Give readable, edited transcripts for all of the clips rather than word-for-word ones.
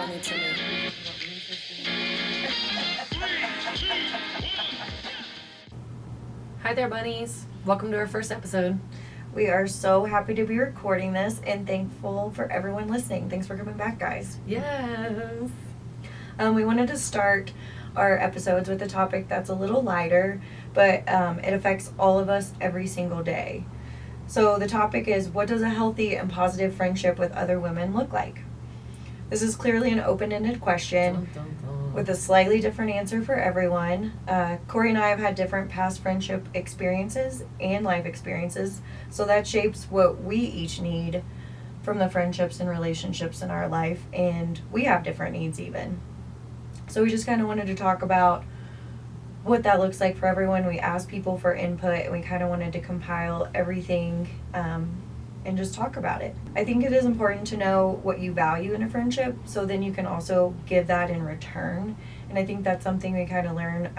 funny to me. Hi there, bunnies. Welcome to our first episode. We are so happy to be recording this and thankful for everyone listening. Thanks for coming back, guys. Yes. We wanted to start our episodes with a topic that's a little lighter, but it affects all of us every single day. So the topic is, what does a healthy and positive friendship with other women look like? This is clearly an open-ended question Dun, dun, dun. with a slightly different answer for everyone. Corey and I have had different past friendship experiences and life experiences, so that shapes what we each need from the friendships and relationships in our life, and we have different needs even. So we just kind of wanted to talk about what that looks like for everyone. We asked people for input, and we kind of wanted to compile everything and just talk about it. I think it is important to know what you value in a friendship, so then you can also give that in return. And I think that's something we kind of learn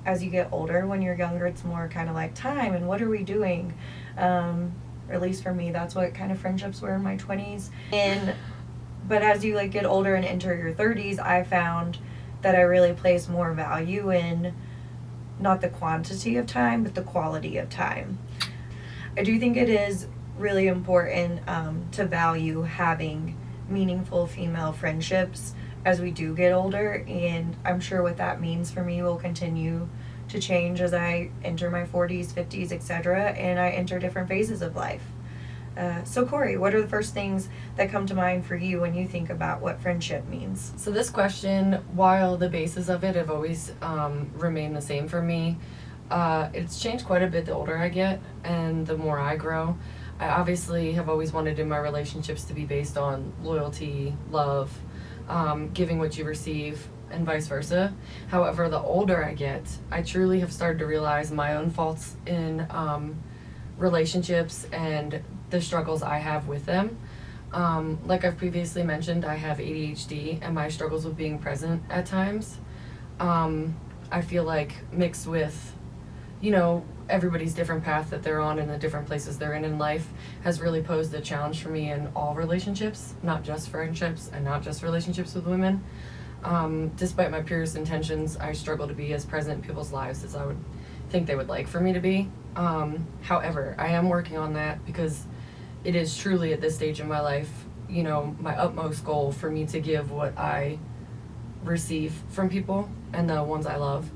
as you get older. When you're younger, it's more kind of like time and what are we doing? Or at least for me, that's what kind of friendships were in my 20s. But as you get older and enter your 30s, I found that I really place more value in not the quantity of time, but the quality of time. I do think it is really important to value having meaningful female friendships as we do get older, and I'm sure what that means for me will continue to change as I enter my 40s, 50s, etc., and I enter different phases of life. So Corey, what are the first things that come to mind for you when you think about what friendship means? So this question, while the basis of it have always remained the same for me, it's changed quite a bit the older I get and the more I grow. I obviously have always wanted in my relationships to be based on loyalty, love, giving what you receive, and vice versa. However, the older I get, I truly have started to realize my own faults in relationships and the struggles I have with them. Like I've previously mentioned, I have ADHD, and my struggles with being present at times, I feel like mixed with, everybody's different path that they're on and the different places they're in life has really posed a challenge for me in all relationships, not just friendships and not just relationships with women. Despite my purest intentions, I struggle to be as present in people's lives as I would think they would like for me to be. However, I am working on that because it is truly at this stage in my life, my utmost goal for me to give what I receive from people and the ones I love.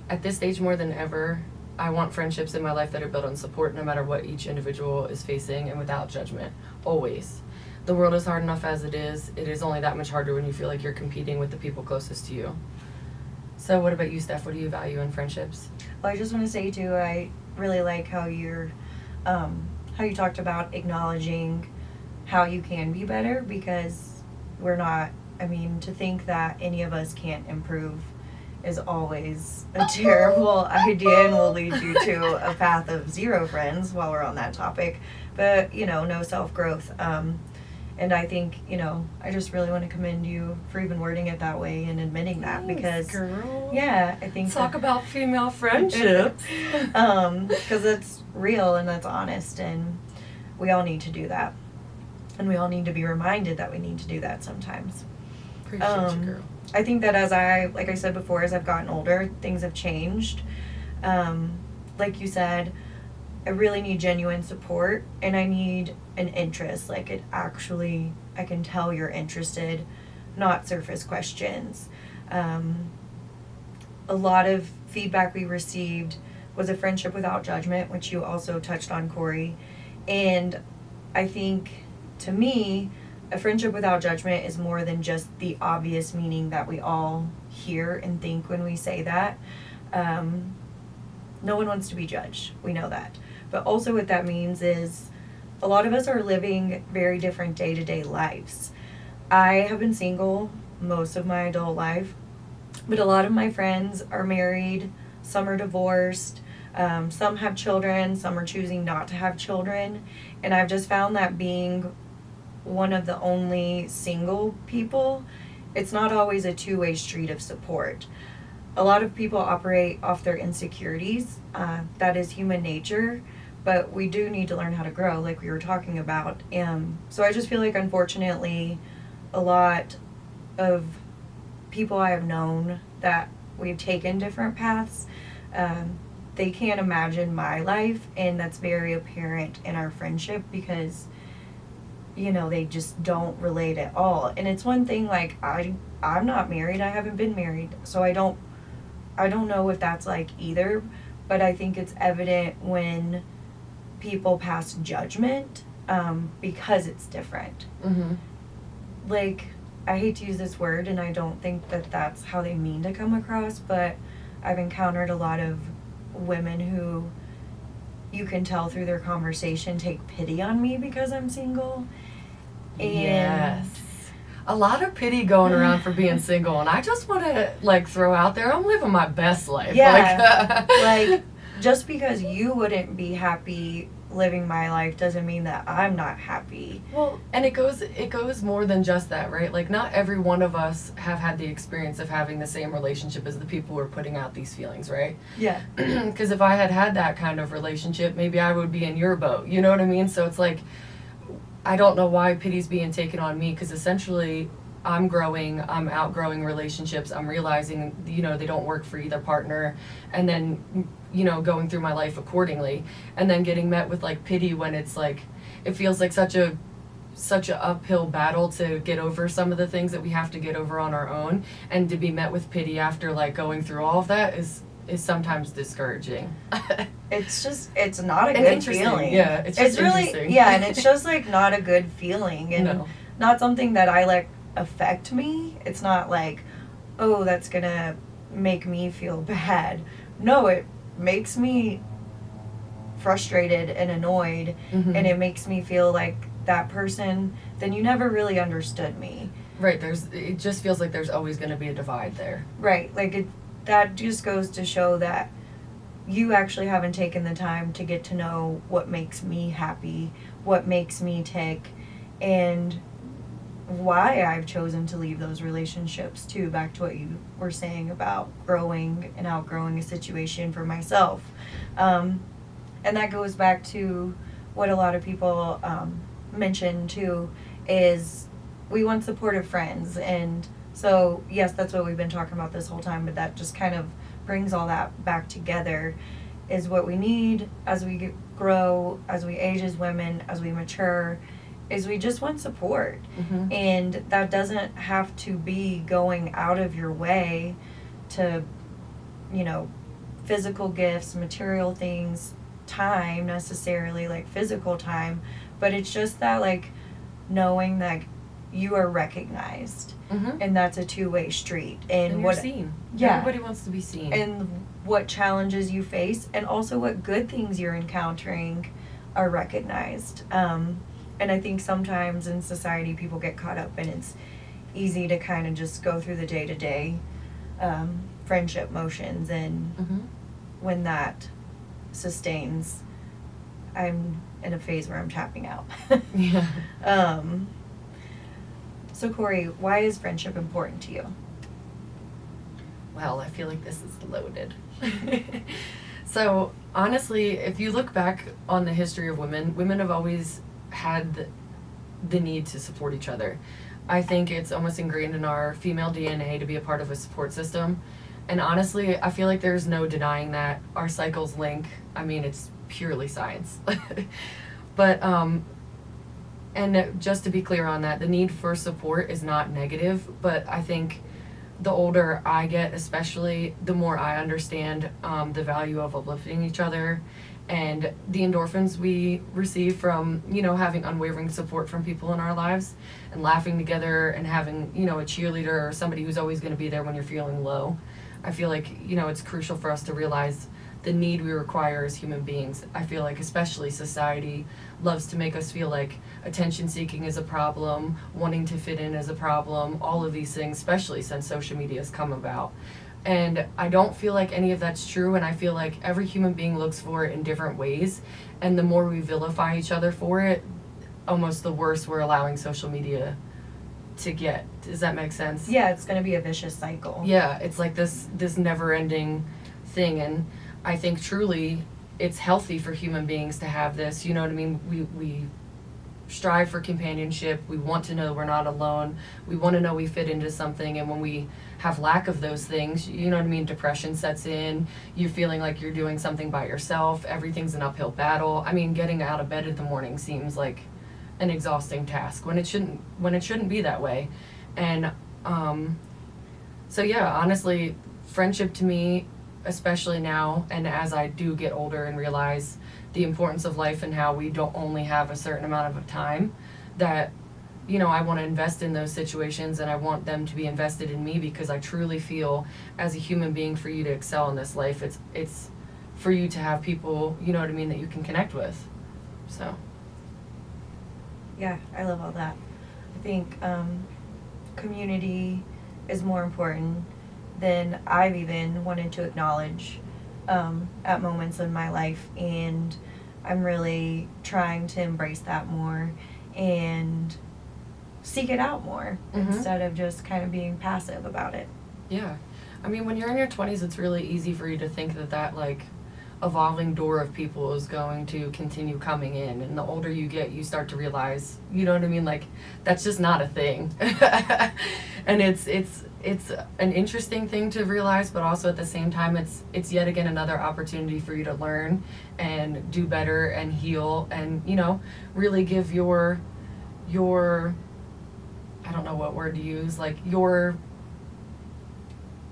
At this stage more than ever, I want friendships in my life that are built on support no matter what each individual is facing and without judgment, always. The world is hard enough as it is. It is only that much harder when you feel like you're competing with the people closest to you. So what about you, Steph? What do you value in friendships? Well, I just want to say too, I really like how you talked about acknowledging how you can be better, because to think that any of us can't improve is always a terrible idea and will lead you to a path of zero friends while we're on that topic. But, no self-growth. And I think, I just really want to commend you for even wording it that way and admitting that, because, girl. yeah, I think Talk about female friendships. because it's real and that's honest, and we all need to do that. And we all need to be reminded that we need to do that sometimes. Appreciate you, girl. I think that like I said before, as I've gotten older, things have changed. Like you said, I really need genuine support, and I need an interest. I can tell you're interested, not surface questions. A lot of feedback we received was a friendship without judgment, which you also touched on, Corey. And I think, to me, a friendship without judgment is more than just the obvious meaning that we all hear and think when we say that. No one wants to be judged. We know that. But also what that means is a lot of us are living very different day-to-day lives. I have been single most of my adult life, but a lot of my friends are married, some are divorced, some have children, some are choosing not to have children, and I've just found that being one of the only single people, it's not always a two-way street of support. A lot of people operate off their insecurities. That is human nature. but we do need to learn how to grow, like we were talking about. So I just feel like, unfortunately, a lot of people I have known that we've taken different paths, they can't imagine my life, and that's very apparent in our friendship because, you know, they just don't relate at all. And it's one thing, like, I'm not married, I haven't been married, so I don't know if that's like either, but I think it's evident when people pass judgment, because it's different. Mm-hmm. Like, I hate to use this word, and I don't think that that's how they mean to come across, but I've encountered a lot of women who you can tell through their conversation take pity on me because I'm single. And Yes. A lot of pity going around for being single, and I just want to, like, throw out there, I'm living my best life. Yeah. Like, just because you wouldn't be happy living my life doesn't mean that I'm not happy. Well, and it goes more than just that, right? Like, not every one of us have had the experience of having the same relationship as the people who are putting out these feelings, right? Yeah. Because if I had that kind of relationship, maybe I would be in your boat. You know what I mean? So it's like, I don't know why pity's being taken on me, because essentially I'm growing, I'm outgrowing relationships, I'm realizing, you know, they don't work for either partner, and then, you know, going through my life accordingly, and then getting met with, like, pity when it's like, it feels like such a uphill battle to get over some of the things that we have to get over on our own, and to be met with pity after, like, going through all of that is sometimes discouraging. It's not a And good interesting, feeling. yeah, it's just really, interesting. yeah, and it's just like not a good feeling, and No. not something that I let affect me. It's not like, oh, that's gonna make me feel bad. No, it makes me frustrated and annoyed, Mhm. and it makes me feel like that person, then you never really understood me. Right, it just feels like there's always going to be a divide there. Right, like that just goes to show that you actually haven't taken the time to get to know what makes me happy, what makes me tick, and why I've chosen to leave those relationships too, back to what you were saying about growing and outgrowing a situation for myself. And that goes back to what a lot of people mention too, is we want supportive friends. And so, yes, that's what we've been talking about this whole time, but that just kind of brings all that back together, is what we need as we grow, as we age as women, as we mature, is we just want support. Mm-hmm. And that doesn't have to be going out of your way to, you know, physical gifts, material things, time necessarily, like physical time, but it's just that, like, knowing that you are recognized, Mm-hmm. and that's a two-way street. And you're what seen. Yeah. Everybody wants to be seen. And what challenges you face, and also what good things you're encountering are recognized. And I think sometimes in society people get caught up, and it's easy to kind of just go through the day-to-day friendship motions, and Mm-hmm. when that sustains, I'm in a phase where I'm tapping out. Yeah. So Corey, why is friendship important to you? Well, I feel like this is loaded. So, honestly, if you look back on the history of women have always had the need to support each other. I think it's almost ingrained in our female DNA to be a part of a support system. And honestly, I feel like there's no denying that our cycles link. I mean, it's purely science. But, and just to be clear on that, the need for support is not negative, but I think the older I get, especially, the more I understand the value of uplifting each other, and the endorphins we receive from, you know, having unwavering support from people in our lives, and laughing together, and having, you know, a cheerleader or somebody who's always going to be there when you're feeling low. I feel like, you know, it's crucial for us to realize the need we require as human beings. I feel like especially society loves to make us feel like attention seeking is a problem, wanting to fit in is a problem, all of these things, especially since social media has come about. And I don't feel like any of that's true, and I feel like every human being looks for it in different ways, and the more we vilify each other for it, almost the worse we're allowing social media to get. Does that make sense? Yeah, it's going to be a vicious cycle. Yeah, it's like this never-ending thing, and I think truly it's healthy for human beings to have this, you know what I mean? We strive for companionship. We want to know we're not alone. We want to know we fit into something. And when we have lack of those things, you know what I mean? Depression sets in. You're feeling like you're doing something by yourself. Everything's an uphill battle. I mean, getting out of bed in the morning seems like an exhausting task when it shouldn't be that way. And so yeah, honestly, friendship to me, especially now and as I do get older and realize the importance of life and how we don't only have a certain amount of time, that, you know, I want to invest in those situations and I want them to be invested in me, because I truly feel as a human being, for you to excel in this life, it's for you to have people, you know what I mean, that you can connect with. So Yeah, I love all that. I think community is more important than I've even wanted to acknowledge at moments in my life, and I'm really trying to embrace that more and seek it out more instead of just kind of being passive about it. yeah, I mean, when you're in your 20s, it's really easy for you to think that like evolving door of people is going to continue coming in, and the older you get, you start to realize, you know what I mean, like that's just not a thing. And it's an interesting thing to realize, but also at the same time, it's yet again another opportunity for you to learn and do better and heal, and, you know, really give your I don't know what word to use, like your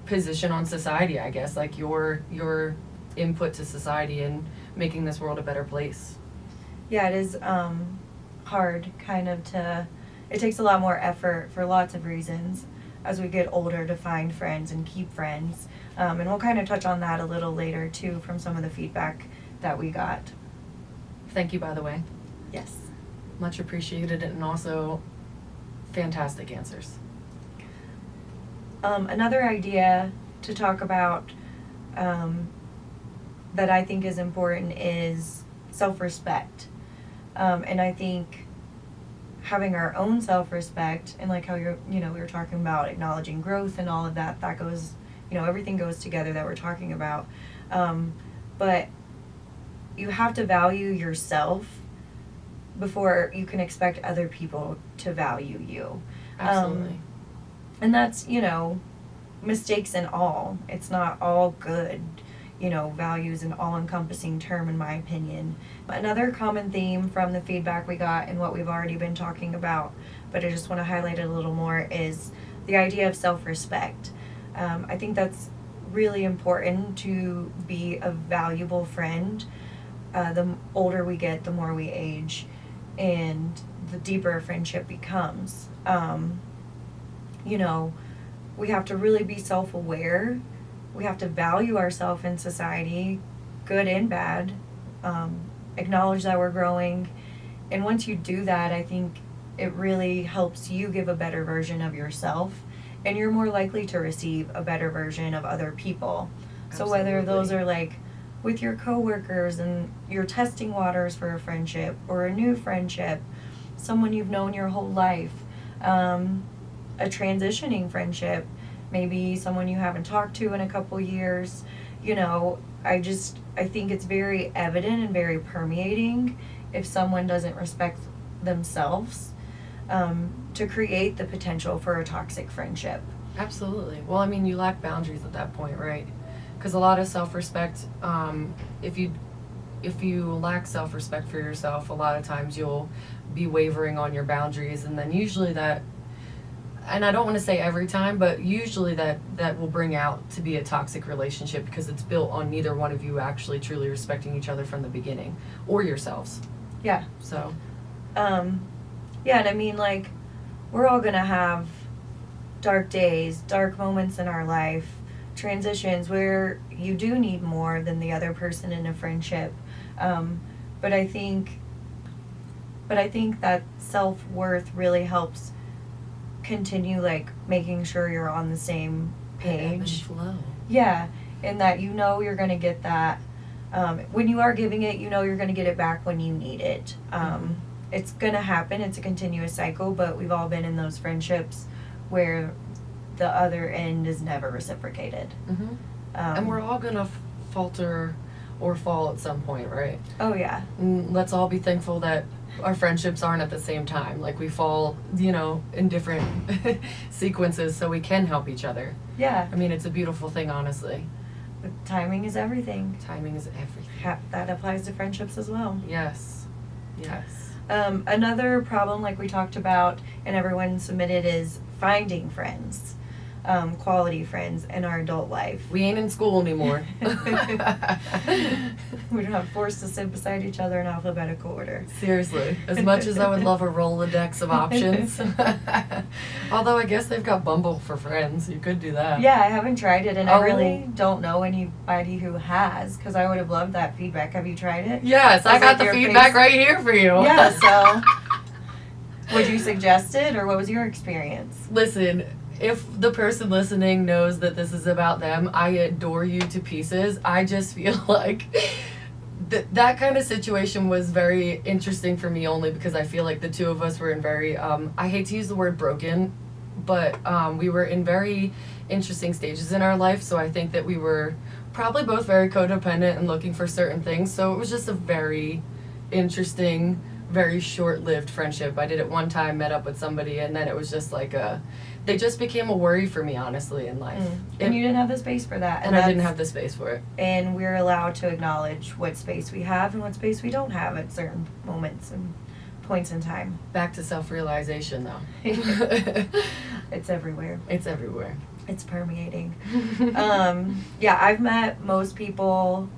position on society, I guess, like your input to society and making this world a better place. Yeah, it is hard kind of to, it takes a lot more effort for lots of reasons as we get older to find friends and keep friends. And we'll kind of touch on that a little later too from some of the feedback that we got. Thank you, by the way. Yes. Much appreciated, and also fantastic answers. Another idea to talk about that I think is important is self-respect. And I think having our own self-respect, and like how we were talking about acknowledging growth and all of that, that goes, everything goes together that we're talking about. But you have to value yourself before you can expect other people to value you. Absolutely. And that's, mistakes and all. It's not all good. Value is an all-encompassing term in my opinion. Another common theme from the feedback we got and what we've already been talking about, but I just want to highlight it a little more, is the idea of self-respect. I think that's really important to be a valuable friend. The older we get, the more we age, and the deeper a friendship becomes. We have to really be self-aware. We have to value ourselves in society, good and bad, acknowledge that we're growing. And once you do that, I think it really helps you give a better version of yourself, and you're more likely to receive a better version of other people. So whether those are like with your coworkers and you're testing waters for a friendship or a new friendship, someone you've known your whole life, a transitioning friendship, maybe someone you haven't talked to in a couple years, I think it's very evident and very permeating if someone doesn't respect themselves, to create the potential for a toxic friendship. Absolutely. Well, I mean, you lack boundaries at that point, right? Because a lot of self-respect, if you lack self-respect for yourself, a lot of times you'll be wavering on your boundaries, and then usually that, and I don't want to say every time, but usually that will bring out to be a toxic relationship, because it's built on neither one of you actually truly respecting each other from the beginning, or yourselves. Yeah. So. Yeah, and I mean, like, we're all gonna have dark days, dark moments in our life, transitions where you do need more than the other person in a friendship. But I think that self-worth really helps continue, like, making sure you're on the same page. Ebb and flow. Yeah, and that you're going to get that. When you are giving it, you're going to get it back when you need it. It's going to happen. It's a continuous cycle, but we've all been in those friendships where the other end is never reciprocated. Mm-hmm. And we're all going to falter or fall at some point, right? Oh, yeah. And let's all be thankful that our friendships aren't at the same time. Like, we fall, in different sequences so we can help each other. Yeah. I mean, it's a beautiful thing, honestly. But timing is everything. Timing is everything. That applies to friendships as well. Yes. Yes. Another problem, like we talked about and everyone submitted, is finding friends, quality friends in our adult life. We ain't in school anymore. We're not forced to sit beside each other in alphabetical order. Seriously. As much as I would love a Rolodex of options. Although I guess they've got Bumble for friends. You could do that. Yeah, I haven't tried it, and Oh. I really don't know anybody who has, because I would have loved that feedback. Have you tried it? Yes, I Was got it the your feedback face? right here for you. Yeah, so would you suggest it, or what was your experience? Listen, if the person listening knows that this is about them, I adore you to pieces. I just feel like that kind of situation was very interesting for me, only because I feel like the two of us were in very, I hate to use the word broken, but we were in very interesting stages in our life. So I think that we were probably both very codependent and looking for certain things. So it was just a very interesting, very short-lived friendship. I did it one time, met up with somebody, and then it was just like they just became a worry for me, honestly, in life. And you didn't have the space for that. And I didn't have the space for it. And we're allowed to acknowledge what space we have and what space we don't have at certain moments and points in time. Back to self-realization, though. It's everywhere. It's everywhere. It's permeating. Yeah, I've met most people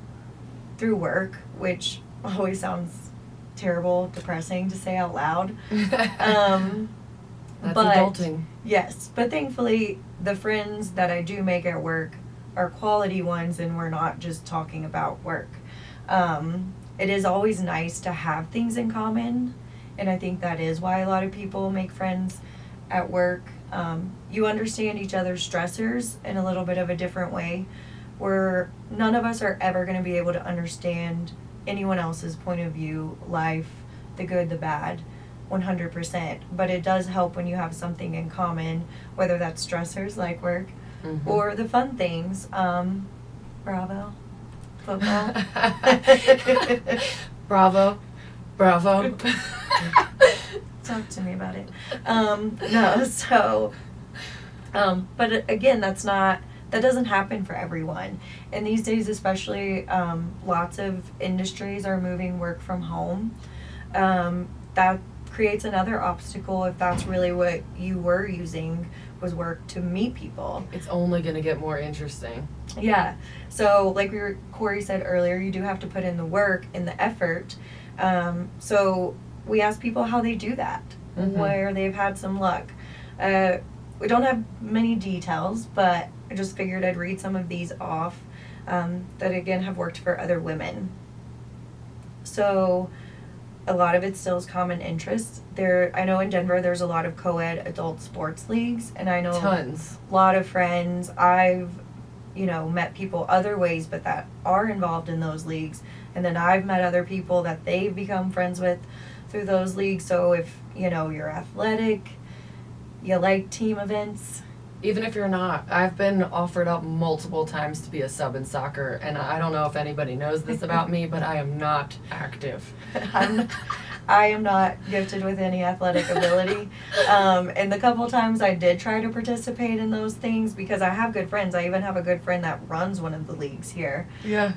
through work, which always sounds terrible, depressing to say out loud. That's but, adulting. Yes, but thankfully the friends that I do make at work are quality ones, and we're not just talking about work. It is always nice to have things in common, and I think that is why a lot of people make friends at work. You understand each other's stressors in a little bit of a different way, where none of us are ever going to be able to understand anyone else's point of view, life, the good, the bad, 100%. But it does help when you have something in common, whether that's stressors like work or the fun things. Bravo. Football. Bravo. Bravo. Talk to me about it. No, so, but again, that doesn't happen for everyone. And these days, especially, lots of industries are moving work from home. That creates another obstacle if that's really what you were using, was work to meet people. It's only going to get more interesting. Yeah. So like Corey said earlier, you do have to put in the work and the effort. So we ask people how they do that, where they've had some luck. We don't have many details, but I just figured I'd read some of these off that again have worked for other women. So a lot of it still is common interest. I know in Denver there's a lot of co-ed adult sports leagues, and I know Tons. a lot of friends. I've met people other ways, but that are involved in those leagues, and then I've met other people that they've become friends with through those leagues. So if you're athletic, you like team events. Even if you're not, I've been offered up multiple times to be a sub in soccer, and I don't know if anybody knows this about me, but I am not active. I am not gifted with any athletic ability. And the couple times I did try to participate in those things, because I have good friends. I even have a good friend that runs one of the leagues here. Yeah.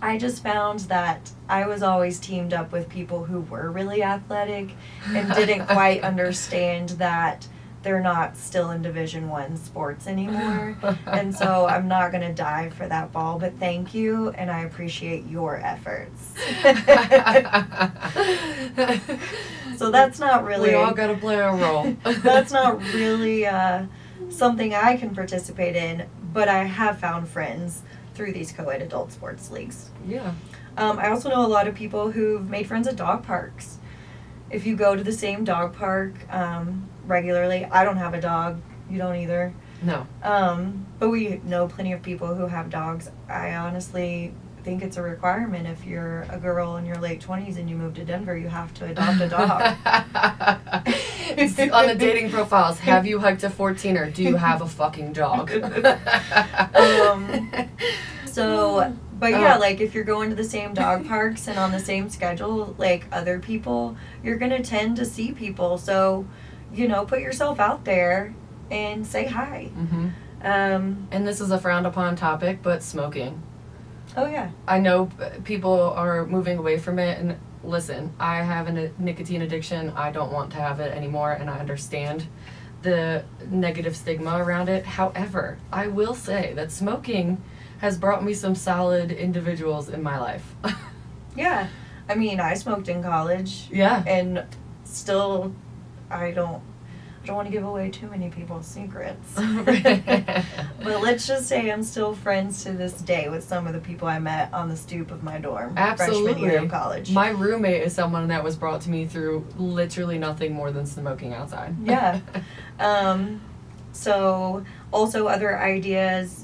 I just found that I was always teamed up with people who were really athletic and didn't quite understand that they're not still in Division I sports anymore. And so I'm not going to dive for that ball, but thank you, and I appreciate your efforts. So that's not really... We all got to play our role. That's not really something I can participate in, but I have found friends through these co-ed adult sports leagues. Yeah. I also know a lot of people who've made friends at dog parks. If you go to the same dog park regularly, I don't have a dog, you don't either. No. But we know plenty of people who have dogs. I honestly think it's a requirement. If you're a girl in your late 20s and you move to Denver, you have to adopt a dog. On the dating profiles, have you hiked a 14er? Do you have a fucking dog? So But yeah, like if you're going to the same dog parks and on the same schedule, like other people, you're gonna tend to see people. So, put yourself out there and say hi. Mm-hmm. And this is a frowned upon topic, but smoking. Oh yeah. I know people are moving away from it, and listen, I have a nicotine addiction. I don't want to have it anymore, and I understand the negative stigma around it. However, I will say that smoking has brought me some solid individuals in my life. Yeah. I mean, I smoked in college. Yeah. And still, I don't want to give away too many people's secrets. But let's just say I'm still friends to this day with some of the people I met on the stoop of my dorm. Absolutely. Freshman year of college. My roommate is someone that was brought to me through literally nothing more than smoking outside. Yeah. So, also other ideas.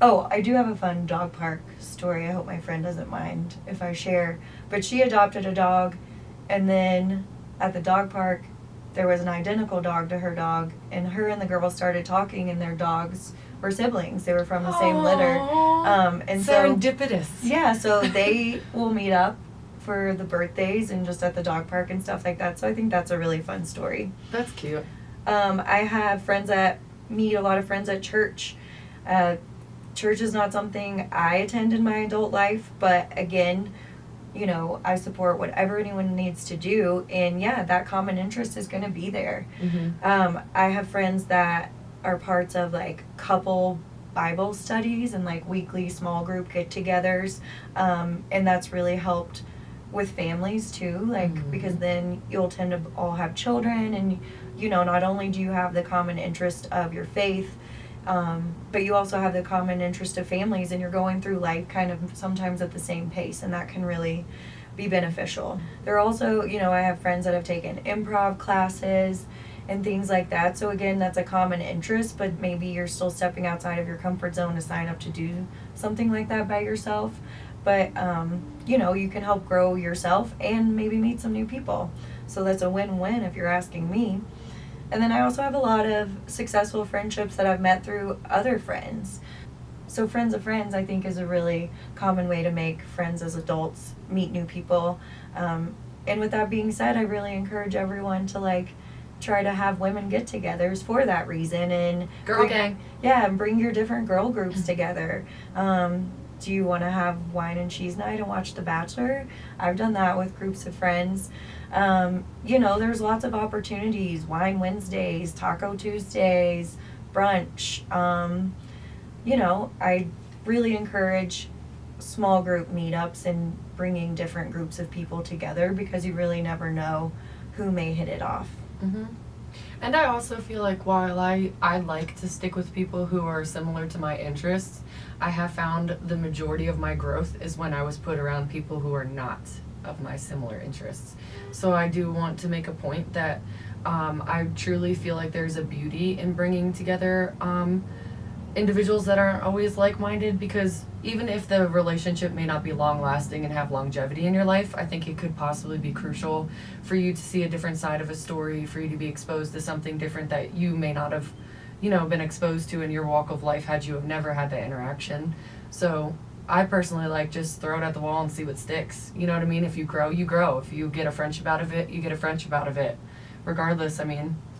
Oh, I do have a fun dog park story. I hope my friend doesn't mind if I share. But she adopted a dog, and then at the dog park, there was an identical dog to her dog, and her and the girl started talking, and their dogs were siblings. They were from the same litter. And serendipitous. So, yeah, so they will meet up for the birthdays and just at the dog park and stuff like that. So I think that's a really fun story. That's cute. I have meet a lot of friends at church. Church is not something I attend in my adult life, but again, I support whatever anyone needs to do, and yeah, that common interest is going to be there. Mm-hmm. I have friends that are parts of like couple Bible studies and like weekly small group get-togethers, and that's really helped with families too, like Mm-hmm. because then you'll tend to all have children, and not only do you have the common interest of your faith, but you also have the common interest of families, and you're going through life kind of sometimes at the same pace, and that can really be beneficial. There are also, I have friends that have taken improv classes and things like that. So again, that's a common interest, but maybe you're still stepping outside of your comfort zone to sign up to do something like that by yourself. But, you can help grow yourself and maybe meet some new people. So that's a win-win if you're asking me. And then I also have a lot of successful friendships that I've met through other friends. So friends of friends, I think, is a really common way to make friends as adults, meet new people. And with that being said, I really encourage everyone to try to have women get-togethers for that reason. And Girl gang. Yeah, and bring your different girl groups together. Do you want to have wine and cheese night and watch The Bachelor? I've done that with groups of friends. There's lots of opportunities. Wine Wednesdays, Taco Tuesdays, brunch. I really encourage small group meetups and bringing different groups of people together, because you really never know who may hit it off. Mm-hmm. And I also feel like while I like to stick with people who are similar to my interests, I have found the majority of my growth is when I was put around people who are not of my similar interests. So I do want to make a point that I truly feel like there's a beauty in bringing together individuals that aren't always like-minded, because even if the relationship may not be long-lasting and have longevity in your life, I think it could possibly be crucial for you to see a different side of a story, for you to be exposed to something different that you may not have, been exposed to in your walk of life had you have never had that interaction. So I personally just throw it at the wall and see what sticks. You know what I mean? If you grow, you grow. If you get a friendship out of it, you get a friendship out of it. Regardless,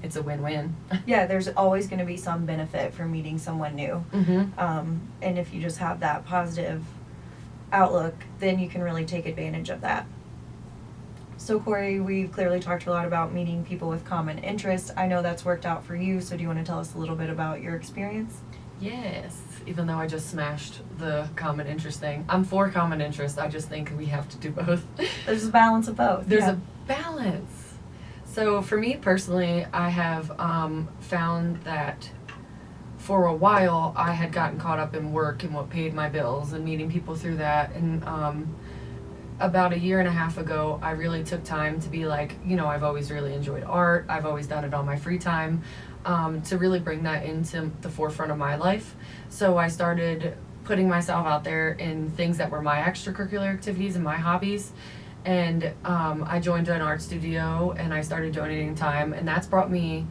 it's a win-win. Yeah, there's always going to be some benefit for meeting someone new. Mm-hmm. And if you just have that positive outlook, then you can really take advantage of that. So Corey, we've clearly talked a lot about meeting people with common interests. I know that's worked out for you, so do you want to tell us a little bit about your experience? Yes, even though I just smashed the common interest thing. I'm for common interest, I just think we have to do both. There's a balance of both. There's a balance. So for me personally, I have found that for a while I had gotten caught up in work and what paid my bills and meeting people through that. And about a year and a half ago, I really took time to be I've always really enjoyed art. I've always done it on my free time, to really bring that into the forefront of my life. So I started putting myself out there in things that were my extracurricular activities and my hobbies. And I joined an art studio and I started donating time, and that's brought me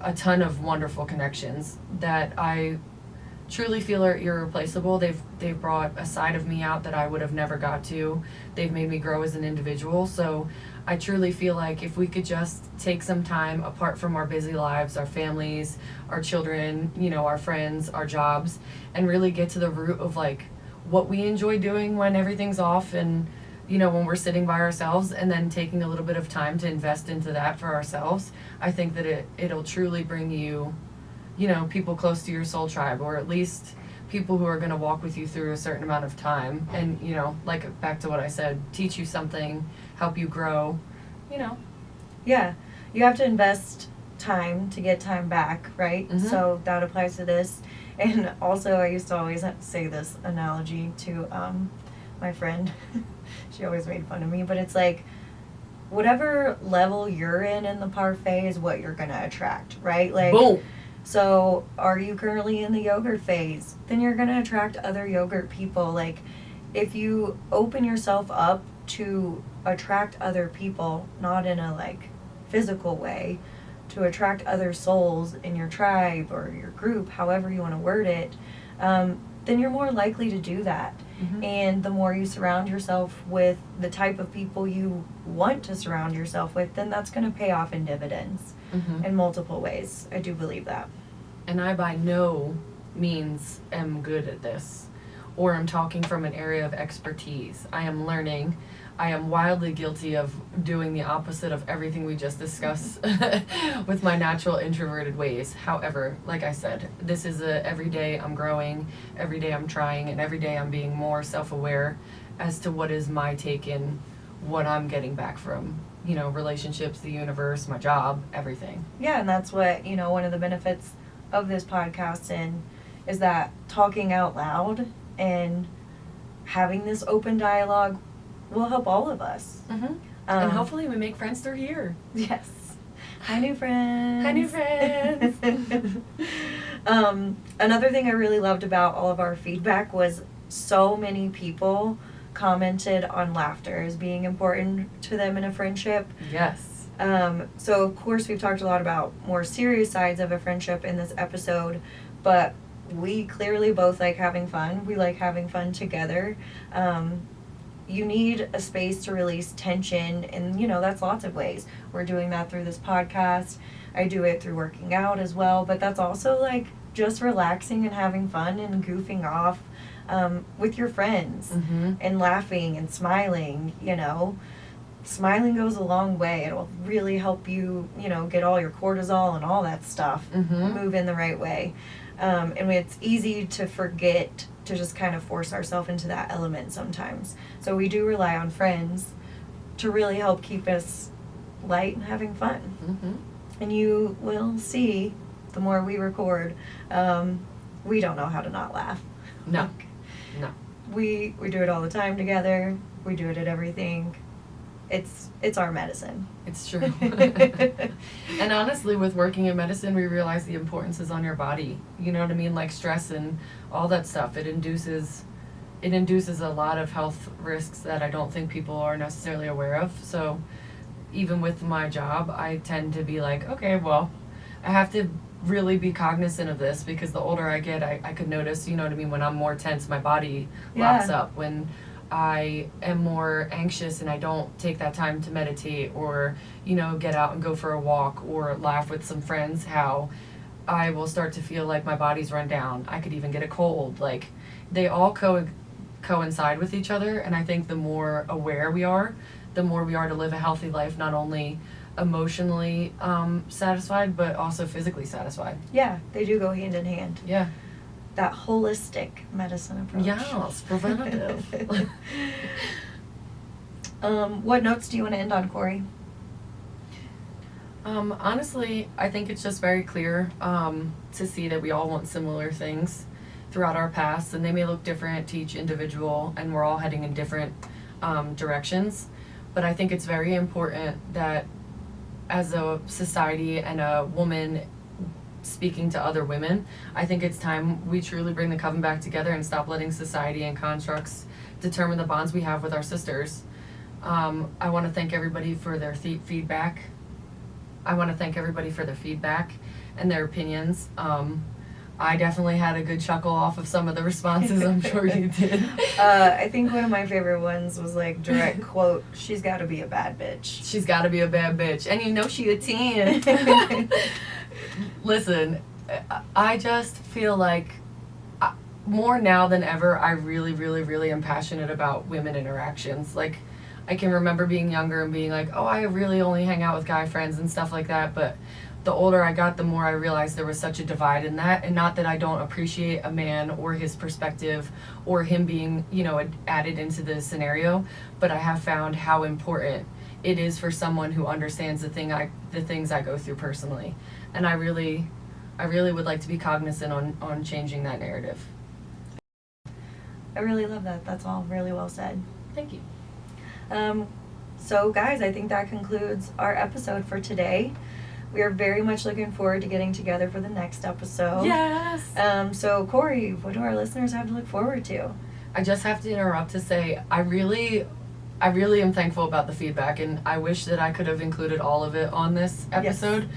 a ton of wonderful connections that I truly feel are irreplaceable. They've brought a side of me out that I would have never got to. They've made me grow as an individual. So I truly feel like if we could just take some time apart from our busy lives, our families, our children, you know, our friends, our jobs, and really get to the root of like what we enjoy doing when everything's off, and you know, when we're sitting by ourselves, and then taking a little bit of time to invest into that for ourselves, I think that it'll truly bring you, you know, people close to your soul tribe, or at least people who are going to walk with you through a certain amount of time, and you know, like back to what I said, teach you something, help you grow, you know. Yeah, you have to invest time to get time back, right? Mhm. So that applies to this. And also, I used to always say this analogy to my friend. She always made fun of me, but it's like, whatever level you're in the parfait is what you're gonna attract, right? Like, Boom. so are you currently in the yogurt phase? Then you're gonna attract other yogurt people. Like, if you open yourself up to attract other people, not in a like physical way, to attract other souls in your tribe or your group, however you want to word it, then you're more likely to do that. Mhm. And the more you surround yourself with the type of people you want to surround yourself with, then that's going to pay off in dividends Mhm. in multiple ways. I do believe that. And I by no means am good at this, or am talking from an area of expertise. I am learning. I am wildly guilty of doing the opposite of everything we just discussed with my natural introverted ways. However, like I said, this is a every day I'm growing, every day I'm trying, and every day I'm being more self-aware as to what is my take in what I'm getting back from, you know, relationships, the universe, my job, everything. Yeah, and that's what, you know, one of the benefits of this podcast is that talking out loud and having this open dialogue will help all of us. Mm-hmm. And hopefully we make friends through here. Yes. Hi, new friends. Hi, new friends. Another thing I really loved about all of our feedback was so many people commented on laughter as being important to them in a friendship. Yes. So, of course, we've talked a lot about more serious sides of a friendship in this episode, but we clearly both like having fun. We like having fun together. You need a space to release tension, and you know, that's lots of ways. We're doing that through this podcast. I do it through working out as well, but that's also like just relaxing and having fun and goofing off with your friends. Mm-hmm. And laughing and smiling. You know, smiling goes a long way. It'll really help you, you know, get all your cortisol and all that stuff Mm-hmm. move in the right way. And it's easy to forget to just kind of force ourselves into that element sometimes. So we do rely on friends to really help keep us light and having fun. Mm-hmm. And you will see, the more we record, we don't know how to not laugh. No. Like, No. we do it all the time together. We do it at everything. It's our medicine. It's true. And honestly, with working in medicine, we realize the importance is on your body. You know what I mean? Like stress and all that stuff. It induces a lot of health risks that I don't think people are necessarily aware of. So even with my job, I tend to be like, okay, well, I have to really be cognizant of this, because the older I get, I could notice, you know what I mean, when I'm more tense, my body locks up. When I am more anxious and I don't take that time to meditate, or, you know, get out and go for a walk or laugh with some friends, how I will start to feel like my body's run down. I could even get a cold. Like, they all coincide with each other, and I think the more aware we are, the more we are to live a healthy life, not only emotionally satisfied, but also physically satisfied. Yeah, they do go hand in hand. Yeah. That holistic medicine approach. Yes, preventative. What notes do you want to end on, Corey? Honestly, I think it's just very clear to see that we all want similar things throughout our paths, and they may look different to each individual, and we're all heading in different directions. But I think it's very important that as a society and a woman speaking to other women, I think it's time we truly bring the coven back together and stop letting society and constructs determine the bonds we have with our sisters. I want to thank everybody for their feedback. I want to thank everybody for their feedback and their opinions. I definitely had a good chuckle off of some of the responses. I'm sure you did. I think one of my favorite ones was like direct quote, "She's got to be a bad bitch." She's got to be a bad bitch. And you know she a 10. Listen, I just feel like more now than ever, I really, really, really am passionate about women interactions. Like, I can remember being younger and being like, oh, I really only hang out with guy friends and stuff like that. But the older I got, the more I realized there was such a divide in that. And not that I don't appreciate a man or his perspective or him being, you know, added into the scenario, but I have found how important it is for someone who understands the things I go through personally. And I really would like to be cognizant on changing that narrative. I really love that. That's all really well said. Thank you. So guys, I think that concludes our episode for today. We are very much looking forward to getting together for the next episode. Yes. So Corey, what do our listeners have to look forward to? I just have to interrupt to say I really am thankful about the feedback, and I wish that I could have included all of it on this episode. Yes.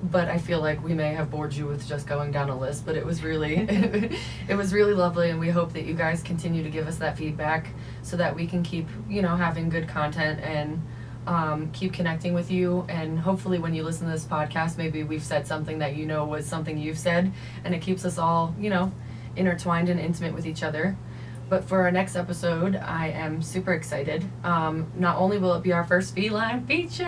But I feel like we may have bored you with just going down a list, but it was really it was really lovely, and we hope that you guys continue to give us that feedback so that we can keep, you know, having good content and keep connecting with you. And hopefully when you listen to this podcast, maybe we've said something that you know was something you've said, and it keeps us all, you know, intertwined and intimate with each other. But for our next episode, I am super excited. Not only will it be our first feline feature,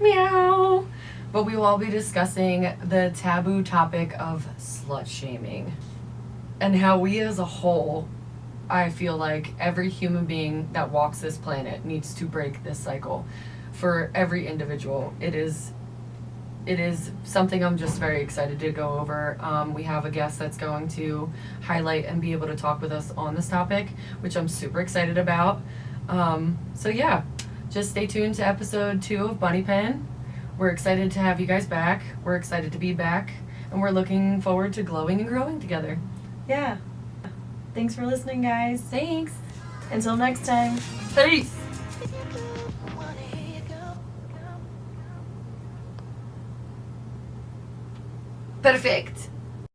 meow, but we will all be discussing the taboo topic of slut shaming and how we as a whole, I feel like every human being that walks this planet needs to break this cycle. For every individual, it is something I'm just very excited to go over. We have a guest that's going to highlight and be able to talk with us on this topic, which I'm super excited about. So yeah, just stay tuned to episode 2 of Bunny Pen. We're excited to have you guys back. We're excited to be back, and we're looking forward to glowing and growing together. Yeah. Thanks for listening, guys. Thanks. Until next time. Peace. Perfect.